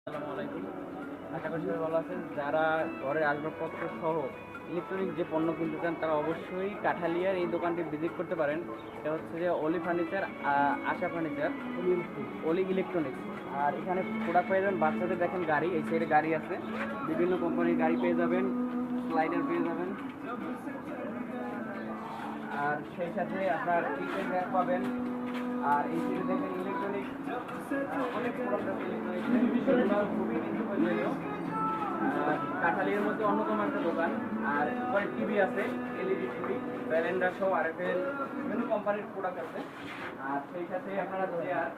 আসসালামু আলাইকুম। আশা করি সবাই ভালো আছেন। যারা ঘরের আসবাবপত্র সহ ইলেকট্রনিক যে পণ্য কিনতে চান তারা অবশ্যই কাঠালিয়ার এই দোকানটি ভিজিট করতে পারেন। এটা হচ্ছে যে অলি ফার্নিচার, আশা ফার্নিচার, অলি ইলেকট্রনিক্স। আর এখানে প্রোডাক্ট পেয়ে যাবেন। বাচ্চাদের দেখেন গাড়ি, এই সাইডে গাড়ি আছে, বিভিন্ন কোম্পানির গাড়ি পেয়ে যাবেন, স্লাইডার পেয়ে যাবেন। আর সেই সাথে আপনার কিচেন র্যাক পাবেন। আর এই সাইডে দেখেন ইলেকট্রনিক অনেক প্রোডাক্ট আছে ইলেকট্রনিক, খুবই নির্ভরযোগ্য। কাঠালিয়ার মধ্যে অন্যতম একটা দোকান। আর উপরে টিভি আছে, এলইডি টিভি, ব্যালেন্ডার সহ আরএফএল বিভিন্ন কোম্পানির প্রোডাক্ট আছে। আর সেই সাথে আপনারা চেয়ার,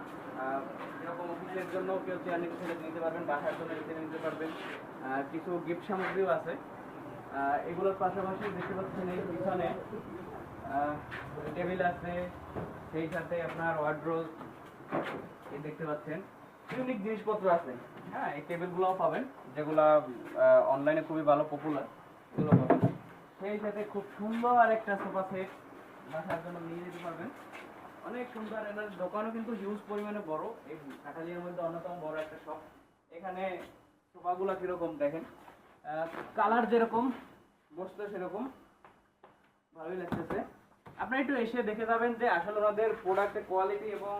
এরকম অফিসের জন্য কেউ চেয়ার নিতে পারবেন, বাসার জন্য নিতে পারবেন। কিছু গিফট সামগ্রীও আছে। এগুলোর পাশাপাশি দেখতে পাচ্ছেন এই পিছনে টেবিল আছে, সেই সাথে আপনার ওয়ার্ড্রোব এই দেখতে পাচ্ছেন। ইউনিক জিনিসপত্র আছে। হ্যাঁ, এই টেবিলগুলোও পাবেন, যেগুলো অনলাইনে খুবই ভালো পপুলার, এগুলো পাবেন। সেই সাথে খুব সুন্দর একটা সোফা সেট বাসার জন্য নিয়ে যেতে পারবেন। অনেক সুন্দর। এনার দোকানও কিন্তু হিউজ পরিমাণে বড়, এই কাঠালিয়ার মধ্যে অন্যতম বড় একটা শপ। এখানে সোফাগুলো কিরকম দেখেন, কালার যেরকম, বসতে সেরকম ভালোই লাগতেছে। আপনারা একটু এসে দেখে যাবেন যে আসলে ওনাদের প্রোডাক্টের কোয়ালিটি এবং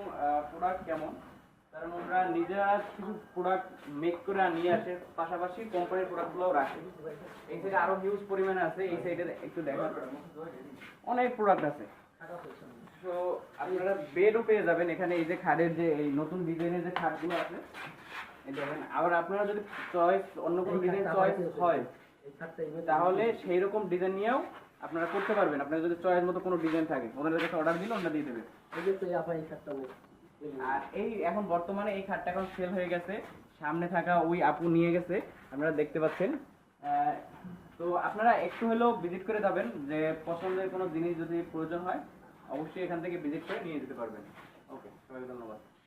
প্রোডাক্ট কেমন। কারণ ওরা নিজেরা কিছু প্রোডাক্ট মেক করে নিয়ে আসে, পাশাপাশি কোম্পানির প্রোডাক্টগুলোও রাখে। এই সাইডে আরো হিউজ পরিমাণে আছে, এই সাইডে একটু দেখেন অনেক প্রোডাক্ট আছে। তো আপনারা বেডও পেয়ে যাবেন এখানে। এই যে খাটের যে এই নতুন ডিজাইনের যে খাটগুলো আছে এই দেখেন। আবার আপনারা যদি চয়েস অন্য কোনো ডিজাইন চয়েস হয় তাহলে সেই রকম ডিজাইন নিয়েও আপনারা করতে পারবেন। আপনার যদি চয়েস মতো কোনো ডিজাইন থাকে ওনাদের কাছে অর্ডার দিলে ওনারা দিয়ে দেবে। আর এই এখন বর্তমানে এই খাটটা এখন সেল হয়ে গেছে, সামনে থাকা ওই আপু নিয়ে গেছে, আপনারা দেখতে পাচ্ছেন। তো আপনারা একটু হলেও ভিজিট করে যাবেন, যে পছন্দের কোনো জিনিস যদি প্রয়োজন হয় অবশ্যই এখান থেকে ভিজিট করে নিয়ে যেতে পারবেন। ওকে, সবাইকে ধন্যবাদ।